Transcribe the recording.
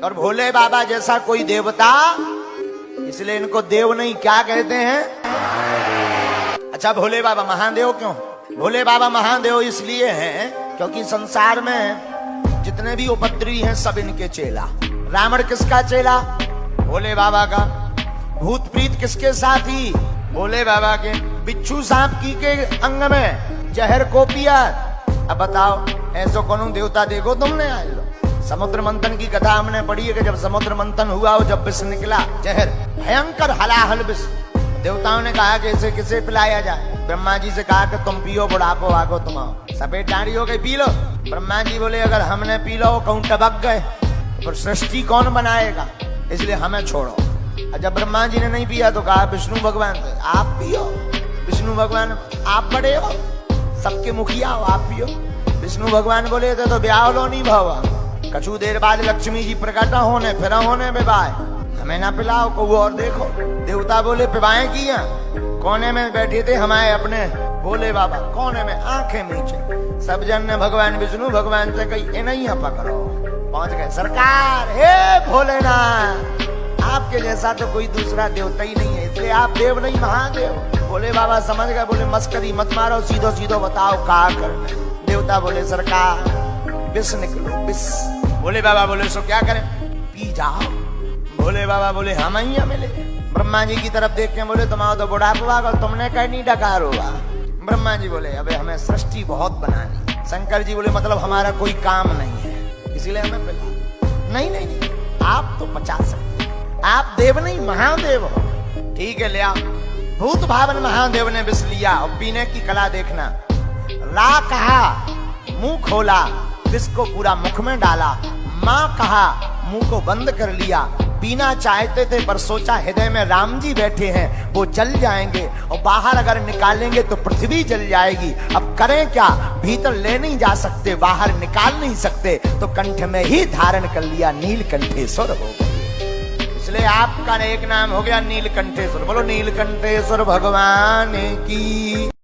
और भोले बाबा जैसा कोई देवता, इसलिए इनको देव नहीं क्या कहते हैं? अच्छा, भोले बाबा महादेव क्यों? भोले बाबा महादेव इसलिए हैं क्योंकि संसार में जितने भी उपद्रवी हैं सब इनके चेला। रावण किसका चेला? भोले बाबा का। भूत प्रीत किसके साथी? भोले बाबा के। बिच्छू सांप की के अंग में जहर को पिया। अब बताओ, ऐसो कौन देवता देखो तुमने आज लो? समुद्र मंथन की कथा हमने पढ़ी है कि जब समुद्र मंथन हुआ और जब विष निकला जहर, भयंकर हलाहल विष, देवताओं ने कहा कि इसे किसे पिलाया जाए? ब्रह्मा जी से कहा कि तुम पियो, बुढ़ापो आगो तुम आओ, सफेद दाढ़ी हो गई, पी लो। ब्रह्मा जी बोले अगर हमने पी लो कहूं टबक गए तो सृष्टि कौन बनाएगा, इसलिए हमें छोड़ो। जब ब्रह्मा जी ने नहीं पिया तो कहा विष्णु भगवान से आप पियो। विष्णु भगवान आप बड़े हो, सबके मुखिया हो, आप पियो। विष्णु भगवान बोले थे तो ब्याह लो नहीं भावा, कछु देर बाद लक्ष्मी जी प्रकट होने फिर होने विवाह, हमें ना पिलाओ को वो और देखो। देवता बोले पिवाएं किया, कोने में बैठे थे हमारे अपने भोले बाबा, कोने में आंखें नीचे। सब जन ने भगवान विष्णु भगवान से कही नहीं पकड़ो। पहुंच गए सरकार, हे भोलेनाथ आपके जैसा तो कोई दूसरा देवता ही नहीं है, इसलिए आप देव नहीं महादेव। भोले बाबा समझ गए, बोले मस्करी मत मारो, सीधो सीधो बताओ क्या करना। देवता बोले सरकार विष निकलो विष। भोले बाबा बोले सो क्या करें? पी जाओ। भोले बाबा बोले हम ही मिले। ब्रह्मा जी की तरफ देख के बोले तुम आओ तो बुढ़ापा और तुमने कहीं नहीं डकार होगा। ब्रह्मा जी बोले अबे हमें सृष्टि बहुत बनानी। शंकर जी बोले मतलब हमारा कोई काम नहीं है इसलिए हमें पिला। नहीं नहीं नहीं, आप तो बचा सकते, आप देव नहीं महादेव हो। ठीक है ले आओ। भूत भावन महादेव ने विष लिया और पीने की कला देखना। ला कहा, मुंह खोला, विष को पूरा मुख में डाला। माँ कहा, मुंह को बंद कर लिया। पीना चाहते थे पर सोचा हृदय में राम जी बैठे हैं, वो जल जाएंगे और बाहर अगर निकालेंगे तो पृथ्वी जल जाएगी। अब करें क्या? भीतर ले नहीं जा सकते, बाहर निकाल नहीं सकते, तो कंठ में ही धारण कर लिया, नीलकंठेश्वर हो गए। इसलिए आपका एक नाम हो गया नीलकंठेश्वर। बोलो नीलकंठेश्वर भगवान की।